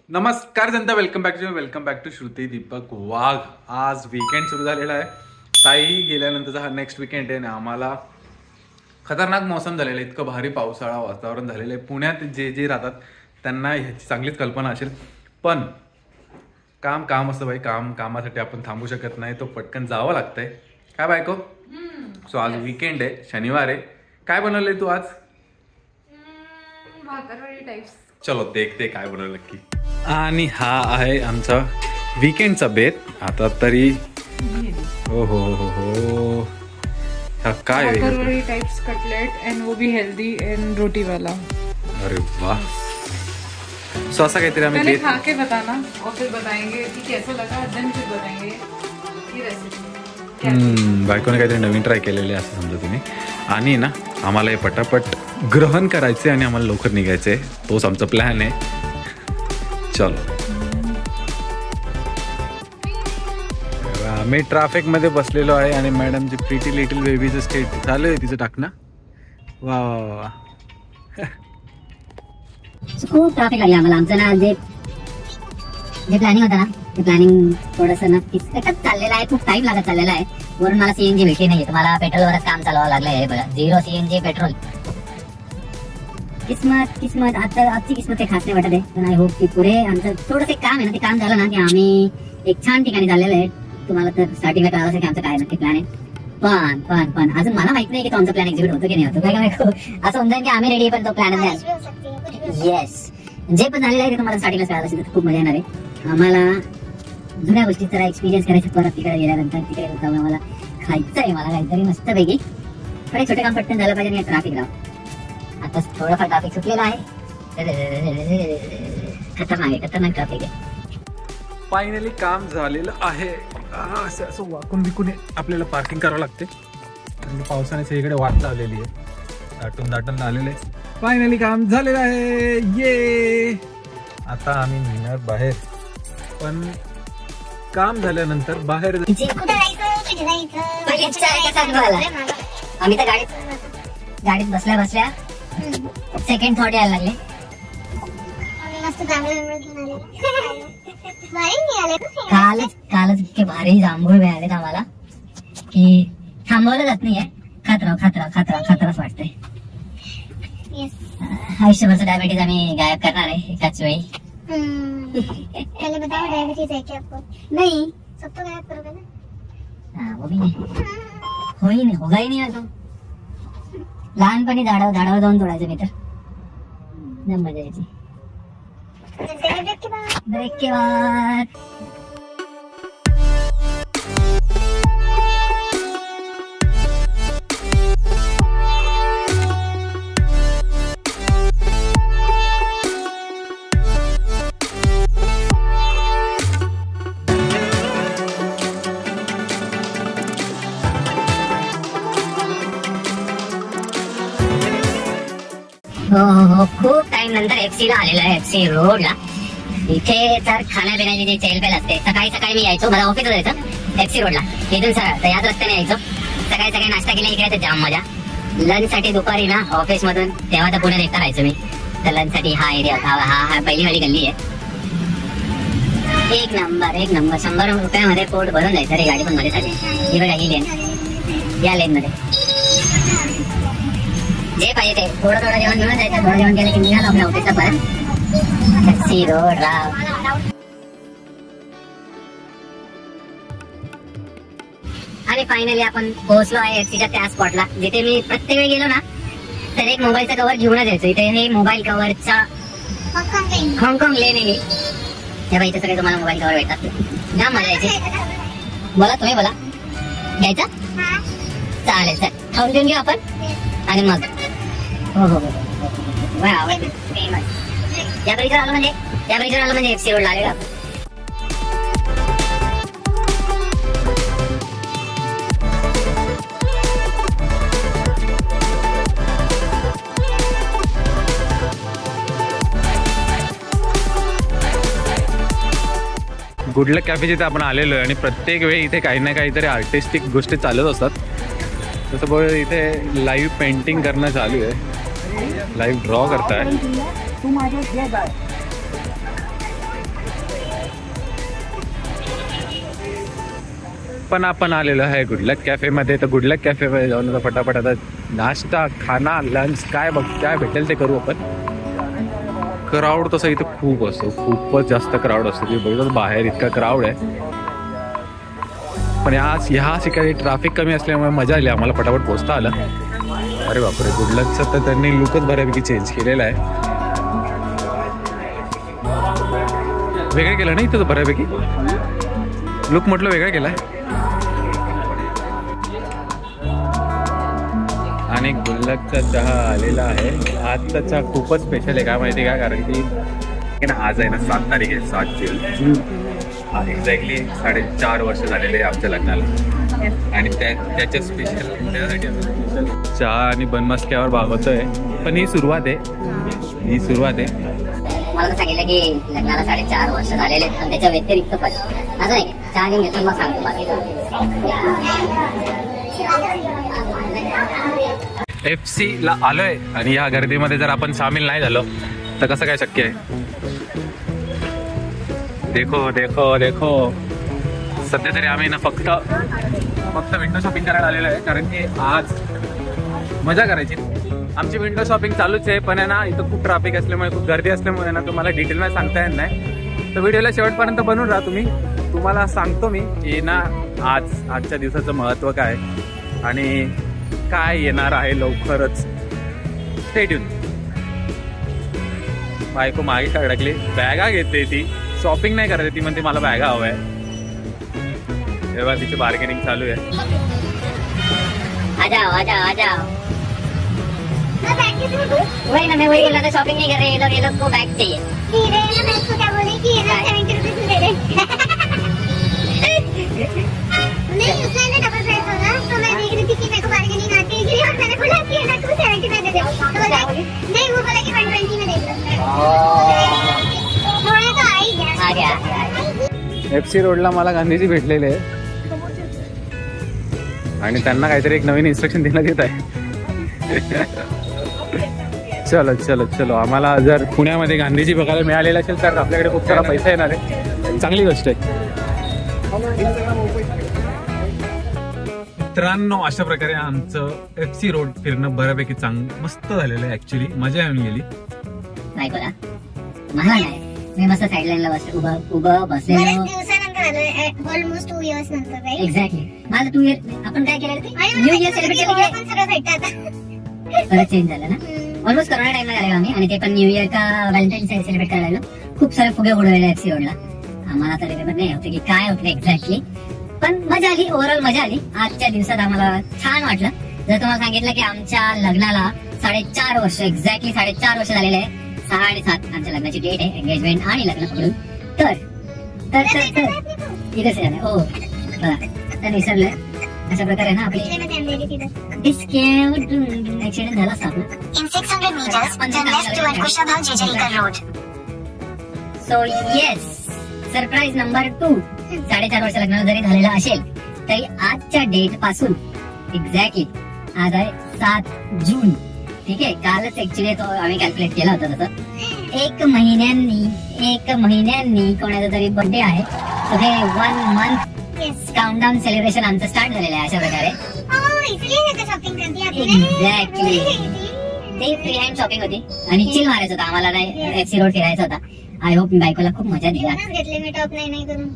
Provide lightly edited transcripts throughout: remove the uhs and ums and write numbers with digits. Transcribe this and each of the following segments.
नमस्कार जनता, welcome back to Shruti Deepak Wagh. आज वीकेंड सुरू झालेला आहे। ताई गेल्यानंतरचा हा नेक्स्ट वीकेंड आहे ना। आम्हाला खतरनाक मौसम झालेला आहे, इतकं भारी पावसाळा वातावरण झालेलं आहे। पुण्यात जे राहतात त्यांना ह्याची चांगलीच कल्पना असेल, पण काम असतं भाई। कामासाठी आपण थांबू शकत नाही, तो पटकन जावं लागतंय काय बायको। सो आज वीकेंड आहे, शनिवार आहे। काय बनवलंय तू आज? भाकरवडी टाइप्स। चलो देखते काय बनवलं नक्की। आणि हा आहे आमचा वीकेंडचा बेत। आता तरी हो हो हो हो हा काय भाकरवडी टाइप्स कटलेट एंड वो भी हेल्दी एंड रोटी वाला। अरे वाह। सो असं काहीतरी आम्ही पहले खा के बताना और फिर बताएंगे कि कैसा लगा, देन फिर बताएंगे की रेसिपी। बायकोने काहीतरी नवीन ट्राय केलेले असं समजा तुम्ही। आणि ना आम्हाला हे पटापट ग्रहण करायचे आणि आम्हाला लवकर निघायचे, तोच आमचा प्लॅन आहे। चलो आम्ही ट्रॅफिक मध्ये बसलेलो आहे आणि मॅडमची प्रीटी लिटिल बेबीचं स्टेट चालू आहे, तिचं टाकणं। वा वा वा खूप ट्रॅफिक लागली आम्हाला। आमचं ना जे प्लॅनिंग होतं ना, ते प्लॅनिंग थोडंसं ना किचकटच चाललेलं आहे, खूप टाइम लागत चाललेला आहे। वरून मला सीएनजी भेटली नाही, तुम्हाला पेट्रोलवरच काम चालवावं लागलंय बघा। 0 सीएनजी पेट्रोल। किस्मत आता आजची किस्मत काही खास नाही वाटत आहे, पण आय होप की पुढे आमचं थोडंसं काम आहे ना, ते काम झालं ना की आम्ही एक छान ठिकाणी चाललेलं आहे। तुम्हाला तर स्टार्टिंगला कळालं असेल की आमचं काय नक्की प्लॅन आहे, पण अजून मला माहित नाही की तो आमचा प्लॅन एक्झिक्यूट होतो की नाही होतो। काय असं समजा की आम्ही रेडी, पण तो प्लॅन नाही। येस, जे पण झालेलं आहे ते तुम्हाला स्टार्टिंगला कळालं असेल तर खूप मजा येणार आहे। आम्हाला जुन्या गोष्टी जरा एक्सपिरियन्स करायचं परत तिकडे गेल्यानंतर। तिकडे जाऊन आम्हाला खायचं आहे मला काहीतरी मस्तपैकी, पण एक छोटे काम पटकन झालं पाहिजे आणि ट्रॅफिक राव। आता थोडंफार ट्रॅफिक सुटलेलं आहे, खतरनाक ट्रॅफिक आहे। फायनली काम झालेलं आहे। असं वाकून बिकून आपल्याला पार्किंग करावं लागते, आणि पावसाने सगळीकडे वाट लावलेली आहे, दाटून आलेले। फायनली काम झालेलं आहे, ये। आता आम्ही निघणार बाहेर, पण काम झाल्यानंतर बाहेर आम्ही तर गाडीत बसल्या सेकंड थॉट यायला लागले। कालच इतके भारी जांभूळ मिळालेत आम्हाला की थांबवलं जात नाहीये। खातराच वाटतंय। आयुष्यभरचं डायबिटीज आम्ही गायब करणार आहे एकाच वेळी। पहले बताओ डायबिटीज है क्या आपको? नहीं, सब तो गायब करोगे ना। हाँ वो भी नहीं, होगा ही नहीं। तो लहानपणी झाडावर जाऊन तोडायचं मी तर, मजा यायची। ब्रेक के बाद हो खूप टाइम नंतर एफसी ला आलेलो आहे, एफसी रोडला। इथे तर खाण्यापिण्याची जी चेलपेल असते। सकाळी मी यायचो, मला ऑफिस जायचं एफसी रोडला, इथून सरळ तर याच रस्त्याने यायचो। सकाळी नाश्ता केला इकडे, तर जाम मजा। लंच साठी दुपारी ना ऑफिस मधून, तेव्हा तर पुण्यात एकटा राहायचो मी, तर लंच साठी हा एरिया हा पहिली वाली गल्ली आहे। एक नंबर 100 रुपयामध्ये पोट भरून जायचं रे। गाडी पण मध्ये झाली, ही बघा ही लेन, या लेन मध्ये जे पाहिजे ते थोडं जेवण घेऊन जायचं। थोडं जेवण केलं की निघालो आपल्या ऑफिसला परत। एफसी रोड राव। आणि फायनली आपण पोहोचलो आहे एफसीच्या त्या स्पॉटला, जिथे मी प्रत्येक वेळी गेलो ना तर एक मोबाईलचा कव्हर घेऊनच यायचो। इथे हे मोबाईल कव्हरचा हाँगकाँग लेन आहे। तेव्हा इथे सगळे तुम्हाला मोबाईल कव्हर भेटतात, जाम मजा यायची। बोला तुम्ही बोला, घ्यायचा? चालेल, चल खाऊन घेऊन घेऊ आपण आणि मग हो या ब्रिजवर आलो म्हणजे एफसी रोडला आलेलो। गुडलक कॅफे जिथे आपण आलेलो आहे, आणि प्रत्येक वेळी इथे काही ना काहीतरी आर्टिस्टिक गोष्टी चालत असतात। तसं बघ इथे लाईव्ह पेंटिंग करणं चालू आहे, लाईव्ह ड्रॉ करताय। पण आपण आलेलो आहे गुडलक कॅफेमध्ये. तर गुडलक कॅफेमध्ये जाऊन आता फटाफट आता नाश्ता, खाना, लंच काय भेटेल ते करू आपण. क्राऊड तसं इथं खूप असतो, खूपच जास्त क्राऊड असतो. की बघितलं बाहेर इतका क्राऊड आहे. पण ह्या ठिकाणी ट्रॅफिक कमी असल्यामुळे मजा आली आम्हाला, फटाफट पोहोचता आलं. अरे बापरे, गुडलकचं तर त्यांनी लुकच बऱ्यापैकी चेंज केलेला आहे. वेगळं केलं ना इथं बऱ्यापैकी लुक, म्हटलं वेगळं केलाय. आणि गुल्लकचा चहा आलेला आहे. आजचा चहा खूपच स्पेशल आहे, काय माहिती का, कारण की आज आहे ना 7 तारीख आहे, 7 जून. एक्झॅक्टली 4.5 वर्ष झालेले आहे आमच्या लग्नाला. आणि त्याच्या स्पेशल चहा आणि बनमस्क्यावर भागवतोय. पण ही सुरुवात आहे. मला तर सांगितलं की लग्नाला 4.5 वर्ष झालेले, पण त्याच्या व्यतिरिक्त पण असं नाही चहा घेऊन घेतो मग सांगतो बाकी. FC ला आलोय आणि या गर्दीमध्ये जर आपण सामील नाही झालो तर कसं काय शक्य आहे. देखो सध्या तरी आम्ही ना फक्त विंडो शॉपिंग करायला आलेलो आहे, कारण की आज मजा करायची. आमची विंडो शॉपिंग चालूच आहे, पण आहे ना इथं खूप ट्रॅफिक असल्यामुळे, खूप गर्दी असल्यामुळे ना तुम्हाला डिटेलमध्ये सांगता येत नाही. तर व्हिडिओला शेवटपर्यंत बनवून राहा तुम्ही. तुम्हाला सांगतो मी की ना आजच्या दिवसाचं महत्त्व काय आणि काय येणार आहे लवकरच. Stay tune. बायको मागे काय अडकली, बॅगा घेते ती, शॉपिंग नाही करते ती, म्हणते मला बॅगा हवं आहे. तेव्हा तिची बार्गेनिंग चालू आहे. वही ना, मैं वही बोल रहा था, शॉपिंग नहीं कर रहे ये लोग को बैग चाहिए. मैं इसको क्या बोली कि ये ना 70 रुपीज दे दे. नहीं उसने ना डबल प्राइस होगा, तो मैं देख रही थी कि मेरे को बार्गेनिंग आती है इसलिए, और मैंने बोला कि ये ना तू 70 में दे दे. तो नहीं, वो बोला कि 120 में दे दो. थोड़ा तो आ गया. FC रोडला मला गांधीजी भेटलेले आहे आणि त्यांना काहीतरी एक नवीन इन्स्ट्रक्शन देण्यात येत आहे. चलो आम्हाला जर पुण्यामध्ये गांधीजी बघायला मिळालेला असेल तर आपल्याकडे खूप सारा पैसा येणार आहे, चांगली गोष्ट आहे. मित्रांनो, अशा प्रकारे आमचं FC रोड फिरणं बऱ्यापैकी मस्त झालेलं आहे. ऍक्च्युली मजा येऊन गेली. नाही बोला मला नाही, मी मस्त साईड लाईनला उभं बसलेलो. ऑलमोस्ट 2 इयर्स नंतर, राईट? एक्झॅक्टली. माझं 2 इयर आपण काय केलं ते न्यू इयर सेलिब्रेट केलं, पण सगळं भेटतं परत चेंज झालं ना. ऑलमोस्ट कोरोना टाइमला आलेलो आम्ही, आणि ते पण न्यू इयर का व्हॅलेंटाईन्स डे सेलिब्रेट करायला आलो. खूप सारे फुगे उडवलेले FC रोडला. आम्हाला तर नाही होते की काय होतं एक्झॅक्टली, पण मजा आली. ओव्हरऑल मजा आली. आजच्या दिवसात आम्हाला छान वाटलं. जर तुम्हाला सांगितलं की आमच्या लग्नाला 4.5 वर्ष, एक्झॅक्टली 4.5 वर्ष झालेले आहे. 6 आणि 7 आमच्या लग्नाची डेट आहे, एंगेजमेंट आणि लग्न पकडून. तर इथेच आहे. हो बघा, तर विसरलं. अशा प्रकारे ना आपली ऍक्सिडेंट झाला असता आपला. In 600 meters, turn left toward Kushabha Jejarikar Road. So yes, surprise number 2. 4.5 वर्ष लग्नाला जरी झालेला असेल तरी आजच्या डेट पासून, एक्झॅक्टली आज आहे 7 जून. ठीक आहे, कालच ऍक्च्युली तो आम्ही कॅल्क्युलेट केला होता तसं. एक महिन्यांनी कोणाचा तरी बर्थडे आहे. सो हे 1 मंथ काउंटडाऊन सेलिब्रेशन आमचं स्टार्ट झालेलं आहे. अशा प्रकारे एक्झॅक्टली ते फ्री हँड शॉपिंग होती आणि चिल मारायचं होतं आम्हाला, नाही FC रोड फिरायचा होता. आय होप मी बायकोला खूप मजा दिला. घेतले मी टॉप नाही करून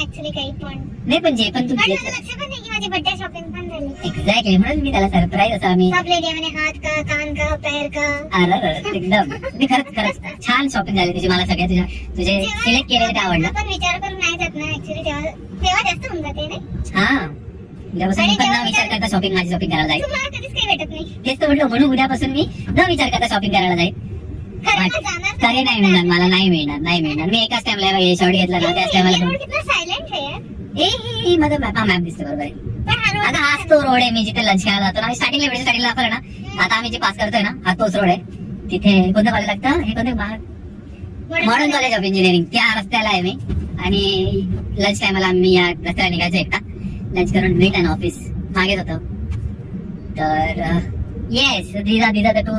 ऍक्च्युली काही पण नाही, पण जे पण तू लक्ष पण नाही की माझी बर्थडे शॉपिंग पण झाली. एक्झॅक्टली, म्हणून मी त्याला सरप्राईज असं आम्ही सब ले लिया मैंने, हाथ का, कान का, पैर का. अरे एकदम मी खरंच छान शॉपिंग झाली तुझी. मला सगळ्या तुझे सिलेक्ट केलेलं ते आवडलं. पण विचार करून नाही जात ना ऍक्च्युली, तेव्हा जास्त होऊन जाते ना. हा, उद्यापासून मी पण न विचार करता माझी शॉपिंग करायला जाईल. तुम्हाला कधीच काही भेटत नाही. तेच तर म्हटलं, म्हणून उद्यापासून मी न विचार करता शॉपिंग करायला जाईल. तरी नाही मिळणार मला, नाही मिळणार. मी एकाच टाइमला शर्ट घेतला ना, त्याच टाइमला सायलेंट आहे. माझा मॅप दिसते बरोबर आहे. आता हाच तो रोड आहे मी जिथे लंच करायला जातो ना. स्टार्टिंगला दाखवलं ना, आता आम्ही जे पास करतोय ना, हा तोच रोड आहे. तिथे कोणतं कॉलेज लागतं, हे कोणते मॉडर्न कॉलेज ऑफ इंजिनिअरिंग, त्या रस्त्याला आहे मी. आणि लंच टाइमला मी या रस्त्याला निघायचं एकटा. लंच करून रिटर्न ऑफिस मागेच होतं. तर येस, दिदा तर तू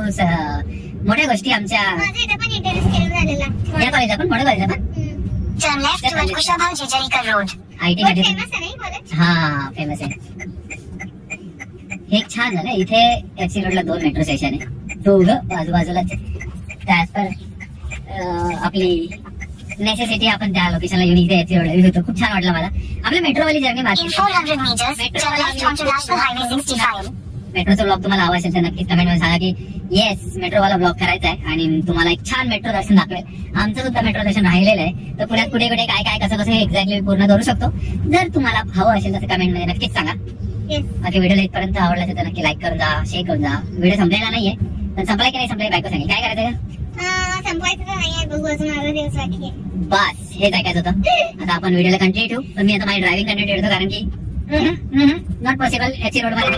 मोठ्या गोष्टी आमच्या माझा इथं पण इंटरेस्ट केला झालेला. या कॉलेजला पण, मोठ्या कॉलेजला पण. Turn left toward Kushabhaji Jarikar Road. IT मध्ये फेमस आहे नाही कॉलेज? हा फेमस आहे. हे छान झालं. इथे FC रोडला 2 मेट्रो स्टेशन आहे, दोघं बाजूबाजूलाच. त्याच पर आपली नेसेसिटी आपण त्या लोकेशनला येऊन इथे FC रोडला होतो. खूप छान वाटलं मला. आपल्या मेट्रोवाली जर्नी बाकी. In 400 meters, turn left onto National Highway 65. मेट्रोचा ब्लॉग तुम्हाला हवा असेल तर नक्कीच कमेंट मध्ये सांगा की येस मेट्रोवाला ब्लॉग करायचा आहे आणि तुम्हाला एक छान मेट्रो दर्शन दाखवेल. आमचं सुद्धा मेट्रो दर्शन राहिलेलं आहे, तर पुण्यात कुठे कुठे काय काय कसं कसं हे एक्झॅक्टली पूर्ण करू शकतो. जर तुम्हाला हवं असेल तर कमेंट मध्ये नक्कीच सांगा. बाकी व्हिडिओला इथपर्यंत आवडला असेल तर नक्की लाईक करून जा, शेअर करून जा. व्हिडिओ संपलेला नाहीये, पण संपला की नाही संपला बायको सांगेल. काय करायचं का संपवायचं तर नाही आहे, बघू अजून 11 दिवस बाकी आहे. बस हेच ऐकायचं होतं. आता आपण व्हिडिओला कंटिन्यू ठेवू, पण मी आता माझी ड्रायव्हिंग कंटिन्यू ठेवतो कारण की नॉट पॉसिबल. FC रोड मध्ये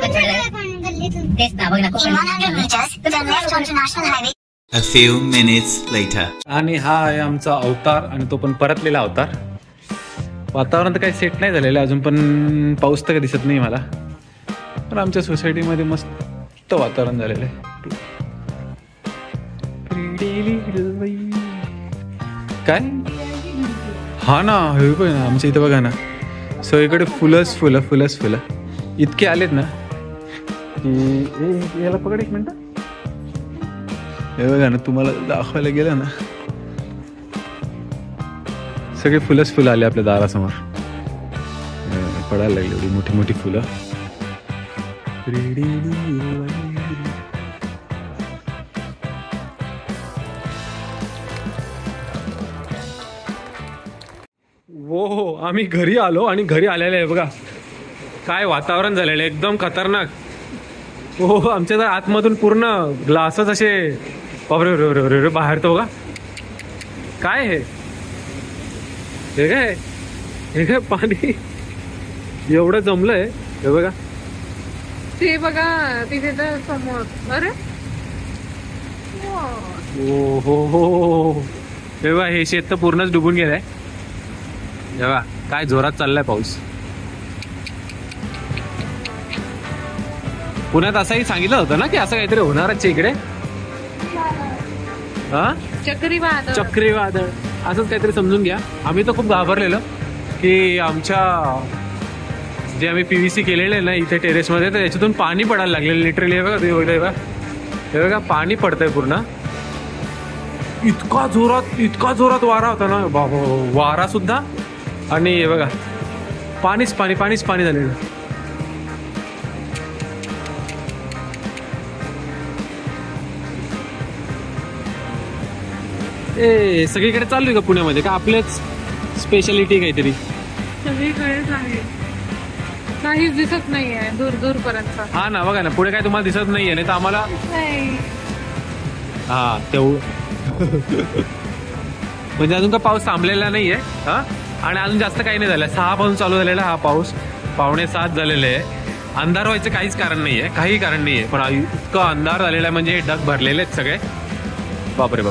तेच ना बघ ना. In 100 meters, turn left onto National Highway. A few minutes later. आणि हा आहे आमचा अवतार, आणि तो पण परतलेला अवतार. वातावरण तर काही सेट नाही झालेलं अजून, पण पाऊस तर काही दिसत नाही मला. पण आमच्या सोसायटीमध्ये मस्त वातावरण झालेलं आहे. काय हा ना, हे पण ना आमच्या इथं बघा ना, सगळीकडे फुलंच फुलं फुलंच फुलं इतके आलेत ना की याला पकड एक मिनिट. हे बघा ना, तुम्हाला दाखवायला गेलं ना, सगळे फुलंच फुलं आले आपल्या दारासमोर. पडायला लागली एवढी मोठी मोठी फुलं. हो आम्ही घरी आलो, आणि घरी आलेलं आहे बघा काय वातावरण झालेलं आहे, एकदम खतरनाक. हो आमच्या तर आतमधून पूर्ण ग्लासच असे बाहेर. तो बघा काय हे काय पाणी एवढं जमलंय. हे बघा ते बघा तिथे तर समोर. अरे हो हे बघा, हे शेत तर पूर्णच डुबून गेलंय. बघा काय जोरात चाललाय पाऊस. पुण्यात असंही सांगितलं होतं ना की असं काहीतरी होणारच इकडे. हा चक्रीवादळ असंच काहीतरी समजून घ्या. आम्ही तर खूप घाबरलेलो की आमच्या जे आम्ही PVC केलेलं आहे ना इथे टेरेसमध्ये, तर याच्यातून पाणी पडायला लागलेलं लिटरली. हे बघा पाणी पडतंय पूर्ण. इतका जोरात वारा होता ना, वारा सुद्धा. आणि हे बघा पाणीच पाणी झालेलं. ए सगळीकडे चालू आहे का पुण्यामध्ये, का आपल्याच स्पेशालिटी काहीतरी? सगळीकडेच आहे, काहीच दिसत नाहीये दूर पर्यंत. हा ना बघा ना, पुढे काय तुम्हाला दिसत नाहीये, नाही तर आम्हाला हा म्हणजे अजून का पाऊस थांबलेला नाहीये. हा आणि अजून जास्त काही नाही झालं. 6 पासून चालू झालेला हा पाऊस, 6:45 झालेले आहे. अंधार व्हायचं काहीच कारण नाहीये, काही कारण नाहीये, पण इतकं अंधार झालेला आहे म्हणजे ढग भरलेले आहेत सगळे. बापरे.